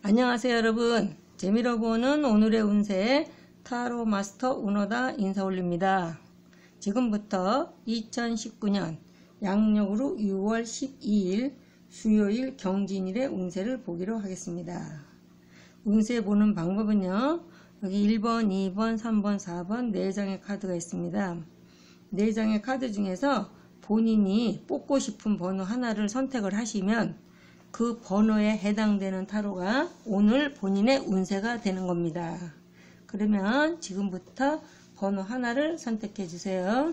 안녕하세요 여러분. 재미로 보는 오늘의 운세 타로 마스터 운어다 인사 올립니다. 지금부터 2019년 양력으로 6월 12일 수요일 경진일의 운세를 보기로 하겠습니다. 운세 보는 방법은요, 여기 1번, 2번, 3번, 4번 4장의 카드가 있습니다. 4장의 카드 중에서 본인이 뽑고 싶은 번호 하나를 선택을 하시면 그 번호에 해당되는 타로가 오늘 본인의 운세가 되는 겁니다. 그러면 지금부터 번호 하나를 선택해 주세요.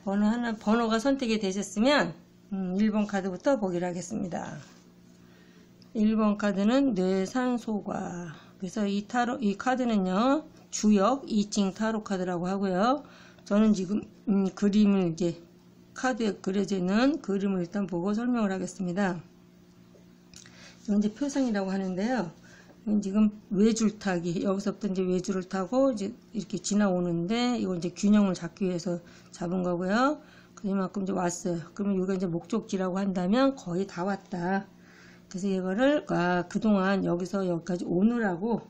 번호가 선택이 되셨으면 1번 카드부터 보기로 하겠습니다. 1번 카드는 뇌산소가. 그래서 이 카드는요, 주역 이칭 타로 카드라고 하고요. 저는 지금 그림을 카드에 그려져 있는 그림을 일단 보고 설명을 하겠습니다. 이건 이제 표상이라고 하는데요. 지금 외줄타기, 여기서부터 이제 외줄을 타고 이제 이렇게 지나오는데, 이건 이제 균형을 잡기 위해서 잡은 거고요. 그만큼 이제 왔어요. 그러면 이거 이제 목적지라고 한다면 거의 다 왔다. 그래서 이거를 그동안 여기서 여기까지 오느라고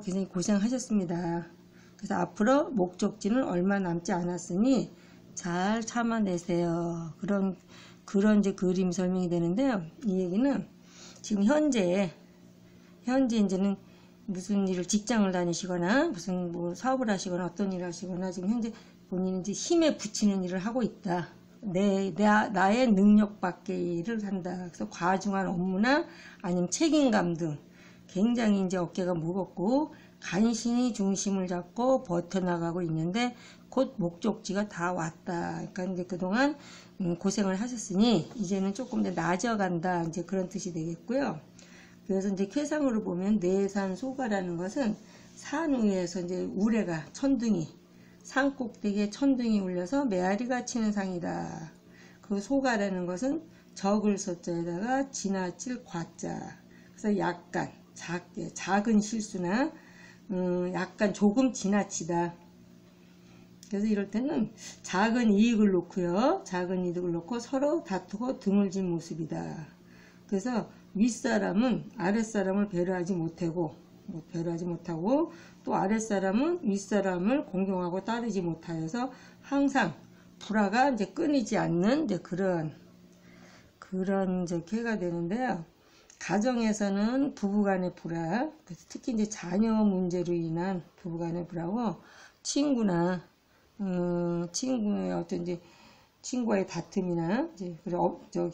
굉장히 고생하셨습니다. 그래서 앞으로 목적지는 얼마 남지 않았으니 잘 참아내세요. 그런 이제 그림 설명이 되는데요. 이 얘기는 지금 현재 이제는 무슨 일을 직장을 다니시거나 무슨 뭐 사업을 하시거나 어떤 일을 하시거나 지금 현재 본인이 이제 힘에 붙이는 일을 하고 있다. 나의 능력 밖의 일을 한다. 그래서 과중한 업무나 아니면 책임감 등 굉장히 이제 어깨가 무겁고 간신히 중심을 잡고 버텨나가고 있는데 곧 목적지가 다 왔다. 그러니까 이제 그동안 고생을 하셨으니 이제는 조금 더 나아져간다. 이제 그런 뜻이 되겠고요. 그래서 이제 쾌상으로 보면 뇌산소가라는 것은 산 위에서 이제 우레가 천둥이 산 꼭대기에 천둥이 울려서 메아리가 치는 상이다. 그 소가라는 것은 적을 소자에다가 지나칠 과자. 그래서 약간 작은 실수나 약간 조금 지나치다. 그래서 이럴 때는 작은 이익을 놓고 서로 다투고 드물진 모습이다. 그래서 윗사람은 아랫사람을 배려하지 못하고 또 아랫사람은 윗사람을 공경하고 따르지 못하여서 항상 불화가 이제 끊이지 않는 이제 그런 이제 쾌가 되는데요. 가정에서는 부부간의 불화, 특히 이제 자녀 문제로 인한 부부간의 불화고 친구의 어떤 이제 친구와의 다툼이나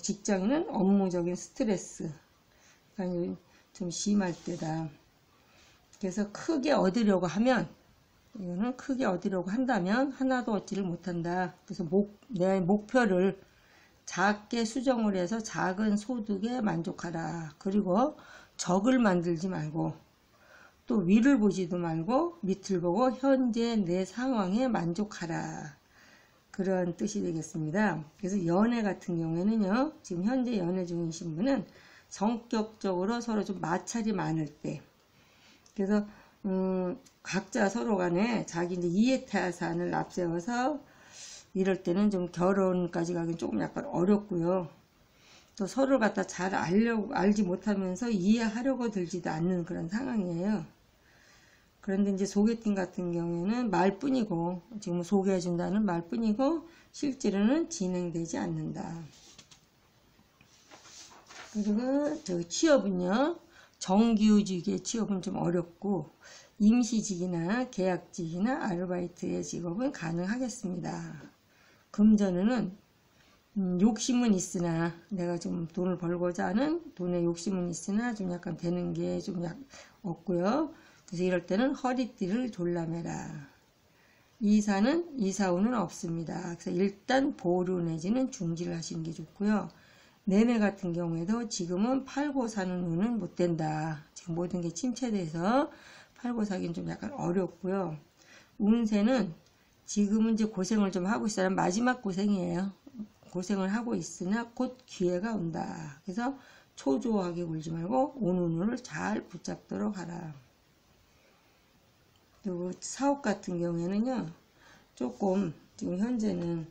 직장인은 업무적인 스트레스, 그러니까 좀 심할 때다. 그래서 크게 얻으려고 한다면 하나도 얻지를 못한다. 그래서 내 목표를 작게 수정을 해서 작은 소득에 만족하라. 그리고 적을 만들지 말고 또 위를 보지도 말고 밑을 보고 현재 내 상황에 만족하라. 그런 뜻이 되겠습니다. 그래서 연애 같은 경우에는요, 지금 현재 연애 중이신 분은 성격적으로 서로 좀 마찰이 많을 때, 그래서 각자 서로 간에 자기 이제 이해타산을 앞세워서 이럴 때는 좀 결혼까지 가긴 조금 약간 어렵고요. 또 서로를 갖다 잘 알지 못하면서 이해하려고 들지도 않는 그런 상황이에요. 그런데 이제 소개팅 같은 경우에는 말뿐이고, 지금 소개해준다는 말뿐이고, 실제로는 진행되지 않는다. 그리고 취업은요, 정규직의 취업은 좀 어렵고, 임시직이나 계약직이나 아르바이트의 직업은 가능하겠습니다. 금전운은 욕심은 있으나, 내가 좀 돈을 벌고자 하는 돈에 욕심은 있으나 좀 약간 되는 게 좀 없고요. 그래서 이럴 때는 허리띠를 졸라매라. 이사운은 없습니다. 그래서 일단 보류 내지는 중지를 하시는 게 좋고요. 매매 같은 경우에도 지금은 팔고 사는 운은 못 된다. 지금 모든 게 침체돼서 팔고 사기는 좀 약간 어렵고요. 운세는 지금은 이제 고생을 좀 하고 있어요. 마지막 고생이에요. 고생을 하고 있으나 곧 기회가 온다. 그래서 초조하게 굴지 말고 오는 운을 잘 붙잡도록 하라. 그리고 사업 같은 경우에는요, 조금 지금 현재는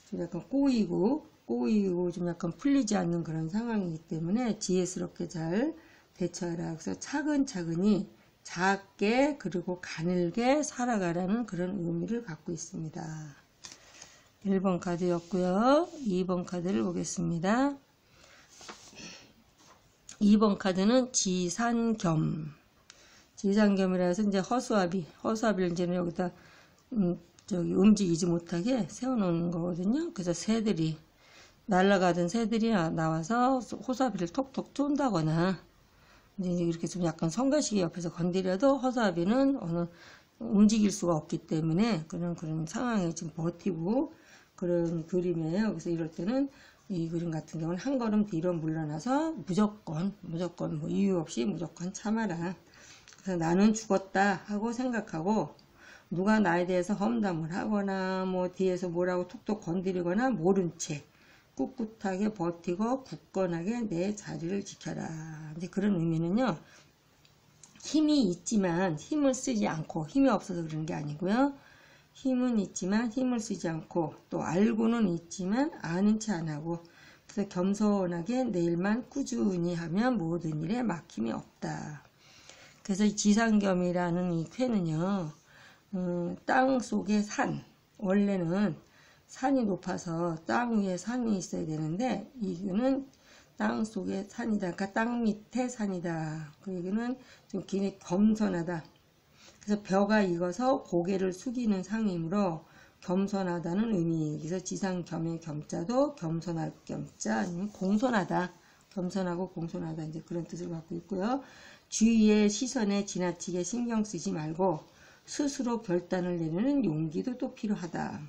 좀 약간 꼬이고 꼬이고 좀 약간 풀리지 않는 그런 상황이기 때문에 지혜스럽게 잘 대처하라. 그래서 차근차근히 작게 그리고 가늘게 살아가라는 그런 의미를 갖고 있습니다. 1번 카드였고요. 2번 카드를 보겠습니다. 2번 카드는 지산겸. 지산겸이라 해서 이제 허수아비를 이제는 여기다 저기 움직이지 못하게 세워놓는 거거든요. 그래서 새들이 날아가던 새들이 나와서 허수아비를 톡톡 쫀다거나 이제 이렇게 좀 약간 성가시기 옆에서 건드려도 허수아비는 움직일 수가 없기 때문에 그런 상황에 지금 버티고 그런 그림이에요. 그래서 이럴 때는 이 그림 같은 경우는 한 걸음 뒤로 물러나서 무조건 뭐 이유 없이 무조건 참아라. 그래서 나는 죽었다 하고 생각하고 누가 나에 대해서 험담을 하거나 뭐 뒤에서 뭐라고 톡톡 건드리거나 모른 채 꿋꿋하게 버티고 굳건하게 내 자리를 지켜라. 근데 그런 의미는요. 힘이 있지만 힘을 쓰지 않고 힘이 없어서 그런 게 아니고요. 힘은 있지만 힘을 쓰지 않고 또 알고는 있지만 아는 채 안 하고 그래서 겸손하게 내 일만 꾸준히 하면 모든 일에 막힘이 없다. 그래서 이 지상겸이라는 이 쾌는요. 땅 속의 산, 원래는 산이 높아서 땅 위에 산이 있어야 되는데 이거는 땅 속의 산이다. 그러니까 땅 밑에 산이다. 그 얘기는 좀 굉장히 겸손하다. 그래서 벼가 익어서 고개를 숙이는 상이므로 겸손하다는 의미. 그래서 지상겸의 겸자도 겸손할 겸자 아니면 공손하다. 겸손하고 공손하다. 이제 그런 뜻을 갖고 있고요. 주위의 시선에 지나치게 신경 쓰지 말고 스스로 결단을 내리는 용기도 또 필요하다.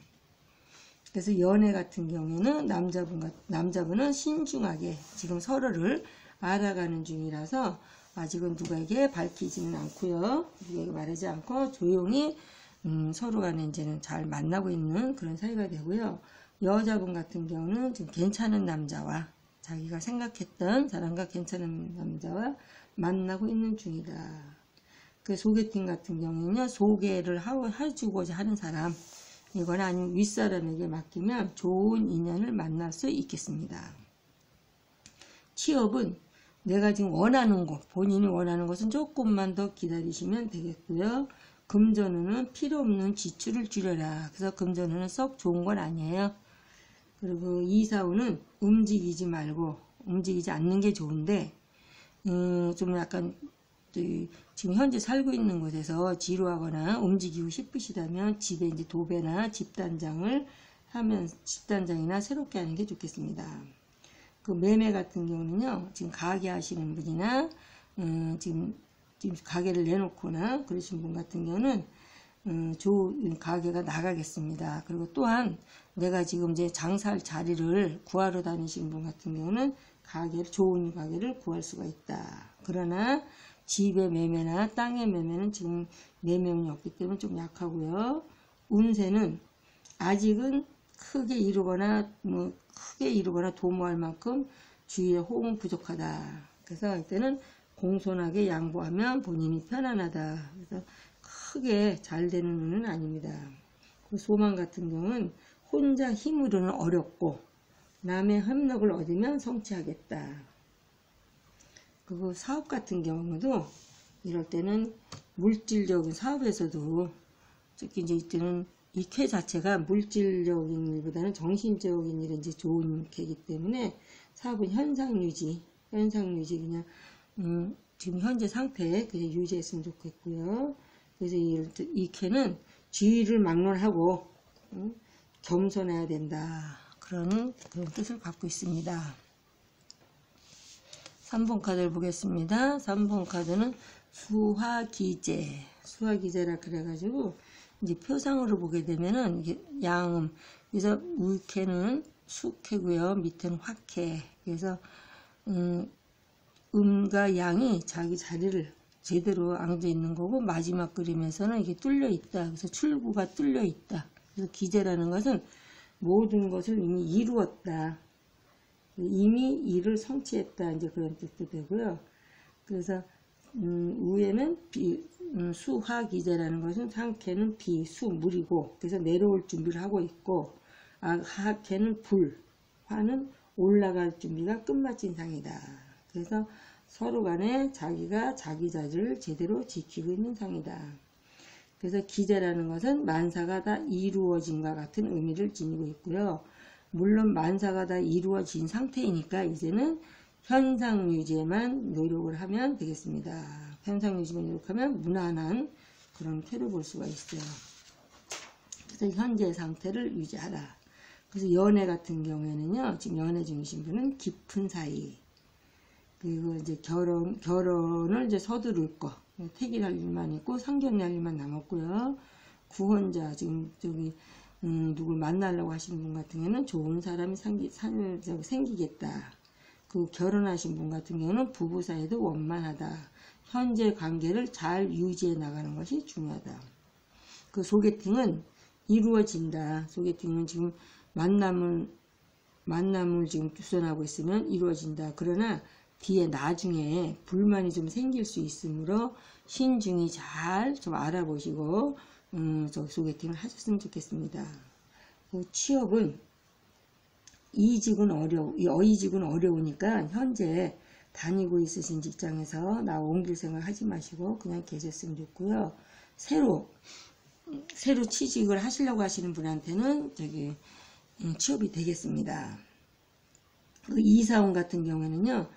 그래서 연애 같은 경우에는 남자분은 신중하게 지금 서로를 알아가는 중이라서 아직은 누구에게 밝히지는 않고요. 누구에게 말하지 않고 조용히 서로 간에 이제는 잘 만나고 있는 그런 사이가 되고요. 여자분 같은 경우는 지금 괜찮은 남자와 자기가 생각했던 사람과 괜찮은 남자와 만나고 있는 중이다. 그 소개팅 같은 경우는요. 소개를 해주고자 하는 사람 이거나 아니면 윗사람에게 맡기면 좋은 인연을 만날 수 있겠습니다. 취업은 내가 지금 원하는 곳, 본인이 원하는 것은 조금만 더 기다리시면 되겠고요. 금전운은 필요 없는 지출을 줄여라. 그래서 금전운은 썩 좋은 건 아니에요. 그리고 이사운은 움직이지 않는 게 좋은데 좀 약간 지금 현재 살고 있는 곳에서 지루하거나 움직이고 싶으시다면 집에 이제 도배나 집단장이나 새롭게 하는 게 좋겠습니다. 그 매매 같은 경우는요, 지금 가게 하시는 분이나 지금 가게를 내놓거나 그러신 분 같은 경우는 좋은 가게가 나가겠습니다. 그리고 또한 내가 지금 이제 장사할 자리를 구하러 다니시는 분 같은 경우는 좋은 가게를 구할 수가 있다. 그러나 집의 매매나 땅의 매매는 지금 매매운이 없기 때문에 좀 약하고요. 운세는 아직은 크게 이루거나 도모할 만큼 주위에 호응은 부족하다. 그래서 이때는 공손하게 양보하면 본인이 편안하다. 그래서 크게 잘 되는 운은 아닙니다. 소망 같은 경우는 혼자 힘으로는 어렵고 남의 협력을 얻으면 성취하겠다. 그리고 사업 같은 경우도 이럴 때는 물질적인 사업에서도 특히 이제 이때는 이 쾌 자체가 물질적인 일보다는 정신적인 일에 이제 좋은 쾌이기 때문에 사업은 현상 유지 그냥 지금 현재 상태에 그냥 유지했으면 좋겠고요. 그래서 이 쾌는 주의를 막론하고 겸손해야 된다. 그런 뜻을 갖고 있습니다. 3번 카드를 보겠습니다. 3번 카드는 수화기제라 그래가지고 이제 표상으로 보게 되면은 이게 양음. 그래서 우캐는 수캐고요. 밑에는 화캐. 그래서 음과 양이 자기 자리를 제대로 앉아 있는 거고 마지막 그림에서는 이게 뚫려 있다. 그래서 출구가 뚫려 있다. 그래서 기제라는 것은 모든 것을 이미 이루었다. 이미 일을 성취했다. 이제 그런 뜻도 되고요. 그래서 위에는 수화기제라는 것은 상캐는 비, 수, 물이고 그래서 내려올 준비를 하고 있고 하캐는 불, 화는 올라갈 준비가 끝마친 상이다. 그래서 서로 간에 자기가 자기 자리를 제대로 지키고 있는 상이다. 그래서 기재라는 것은 만사가 다 이루어짐과 같은 의미를 지니고 있고요. 물론 만사가 다 이루어진 상태이니까 이제는 현상 유지에만 노력을 하면 되겠습니다. 현상 유지만 노력하면 무난한 그런 쾌를 볼 수가 있어요. 그래서 현재 상태를 유지하라. 그래서 연애 같은 경우에는요, 지금 연애 중이신 분은 깊은 사이, 그리고 이제 결혼을 이제 서두를 거, 택일할 일만 있고 상견례할 일만 남았고요. 구혼자, 지금 누굴 만나려고 하시는 분 같은 경우는 좋은 사람이 생기겠다. 그 결혼하신 분 같은 경우는 부부 사이도 원만하다. 현재 관계를 잘 유지해 나가는 것이 중요하다. 그 소개팅은 이루어진다. 소개팅은 지금 만남을 지금 주선하고 있으면 이루어진다. 그러나 뒤에 나중에 불만이 좀 생길 수 있으므로 신중히 잘 좀 알아보시고 소개팅을 하셨으면 좋겠습니다. 그 취업은 이직은 어려우니까 현재 다니고 있으신 직장에서 나 옮길 생각 하지 마시고 그냥 계셨으면 좋고요. 새로 취직을 하시려고 하시는 분한테는 취업이 되겠습니다. 그 이사원 같은 경우에는요,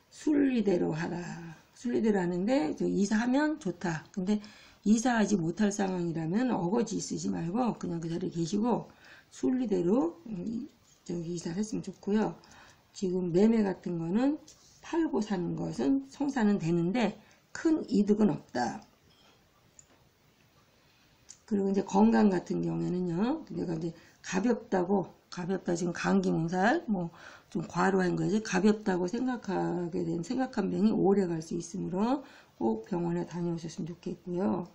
순리대로 하라. 순리대로 하는데 이사하면 좋다. 근데 이사하지 못할 상황이라면 어거지 쓰지 말고 그냥 그 자리에 계시고 순리대로 이사를 했으면 좋고요. 지금 매매 같은 거는 팔고 사는 것은 성사는 되는데 큰 이득은 없다. 그리고 이제 건강 같은 경우에는요, 내가 이제 가볍다 지금 감기 몸살 좀 과로한 거지 가볍다고 생각한 병이 오래 갈 수 있으므로 꼭 병원에 다녀오셨으면 좋겠고요.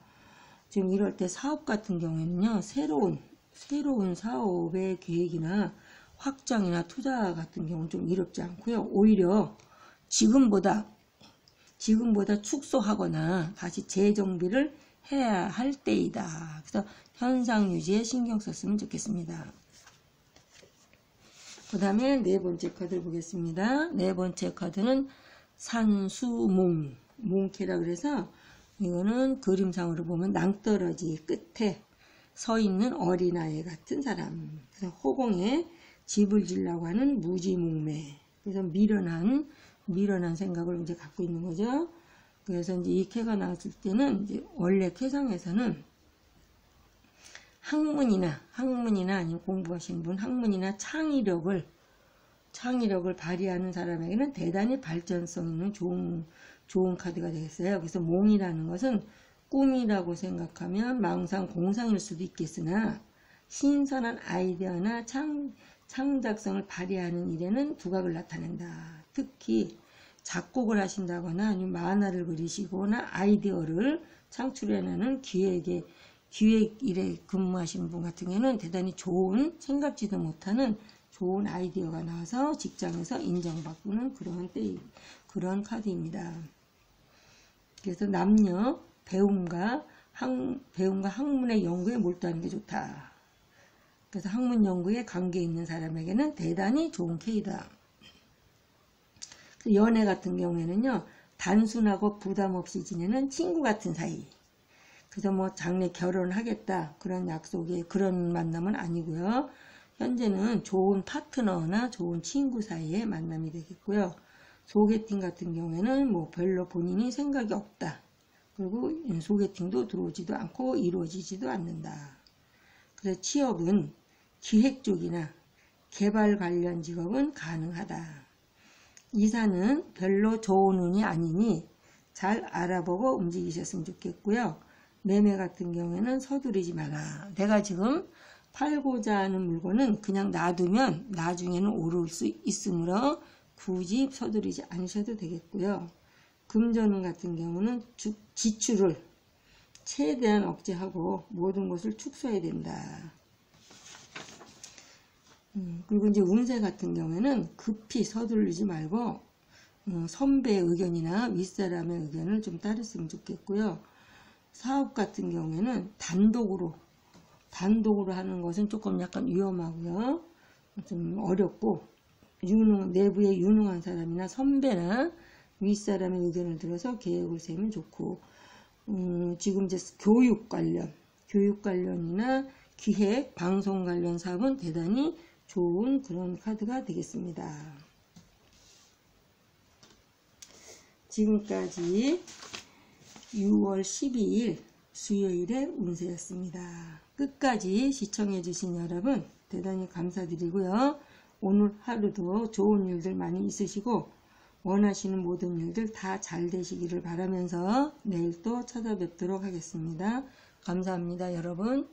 지금 이럴 때 사업 같은 경우에는요, 새로운 사업의 계획이나 확장이나 투자 같은 경우는 좀 이롭지 않고요. 오히려 지금보다 축소하거나 다시 재정비를 해야 할 때이다. 그래서 현상 유지에 신경 썼으면 좋겠습니다. 그 다음에 네 번째 카드를 보겠습니다. 네 번째 카드는 산수몽, 몽캐라 그래서 이거는 그림상으로 보면 낭떠러지 끝에 서 있는 어린아이 같은 사람. 그래서 호공에 집을 지으려고 하는 무지몽매. 그래서 미련한 생각을 이제 갖고 있는 거죠. 그래서 이제 이 캐가 나왔을 때는 이제 원래 캐상에서는 학문이나 아니면 공부하시는 분, 학문이나 창의력을 발휘하는 사람에게는 대단히 발전성 있는 좋은 카드가 되겠어요. 그래서 몽이라는 것은 꿈이라고 생각하면 망상, 공상일 수도 있겠으나 신선한 아이디어나 창작성을 발휘하는 일에는 두각을 나타낸다. 특히 작곡을 하신다거나 아니면 만화를 그리시거나 아이디어를 창출해내는 기획 일에 근무하시는 분 같은 경우는 대단히 좋은 생각지도 못하는 좋은 아이디어가 나와서 직장에서 인정받는 그런 카드입니다. 그래서 남녀 배움과 학문의 연구에 몰두하는 게 좋다. 그래서 학문 연구에 관계 있는 사람에게는 대단히 좋은 케이다. 연애 같은 경우에는요, 단순하고 부담 없이 지내는 친구 같은 사이. 그래서 장래 결혼하겠다 그런 약속이 그런 만남은 아니고요. 현재는 좋은 파트너나 좋은 친구 사이의 만남이 되겠고요. 소개팅 같은 경우에는 별로 본인이 생각이 없다. 그리고 소개팅도 들어오지도 않고 이루어지지도 않는다. 그래서 취업은 기획 쪽이나 개발 관련 직업은 가능하다. 이사는 별로 좋은 운이 아니니 잘 알아보고 움직이셨으면 좋겠고요. 매매 같은 경우에는 서두르지 마라. 내가 지금 팔고자 하는 물건은 그냥 놔두면 나중에는 오를 수 있으므로 굳이 서두르지 않으셔도 되겠고요. 금전운 같은 경우는 지출을 최대한 억제하고 모든 것을 축소해야 된다. 그리고 이제 운세 같은 경우에는 급히 서두르지 말고 선배의 의견이나 윗사람의 의견을 좀 따르셨으면 좋겠고요. 사업 같은 경우에는 단독으로 하는 것은 조금 약간 위험하고요. 좀 어렵고 내부에 유능한 사람이나 선배나 윗사람의 의견을 들어서 계획을 세우면 좋고, 지금 이제 교육 관련이나 기획, 방송 관련 사업은 대단히 좋은 그런 카드가 되겠습니다. 지금까지 6월 12일 수요일의 운세였습니다. 끝까지 시청해주신 여러분 대단히 감사드리고요. 오늘 하루도 좋은 일들 많이 있으시고 원하시는 모든 일들 다 잘 되시기를 바라면서 내일 또 찾아뵙도록 하겠습니다. 감사합니다, 여러분.